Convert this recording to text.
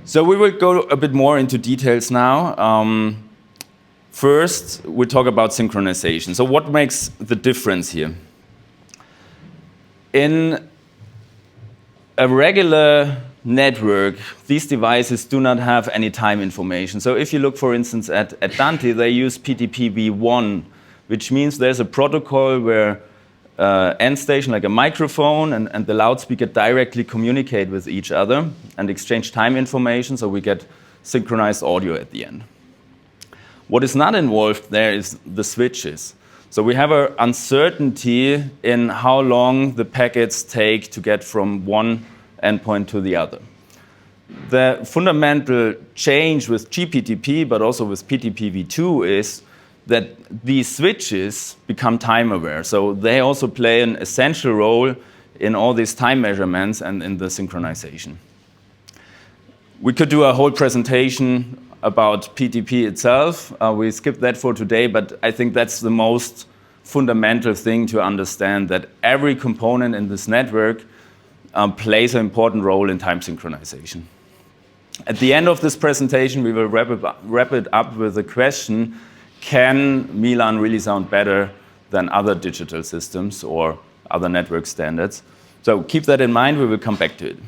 So we will go a bit more into details now. First, we'll talk about synchronization. So what makes the difference here? In a regular network, these devices do not have any time information. So if you look, for instance, at Dante, they use PTP-v1, which means there's a protocol where end station, like a microphone, and the loudspeaker directly communicate with each other and exchange time information, so we get synchronized audio at the end. What is not involved there is the switches. So we have an uncertainty in how long the packets take to get from one endpoint to the other. The fundamental change with gPTP, but also with PTP-v2, is that these switches become time aware. So they also play an essential role in all these time measurements and in the synchronization. We could do a whole presentation about PTP itself. We skipped that for today, but I think that's the most fundamental thing to understand, that every component in this network plays an important role in time synchronization. At the end of this presentation, we will wrap it up with the question, can Milan really sound better than other digital systems or other network standards? So keep that in mind, we will come back to it.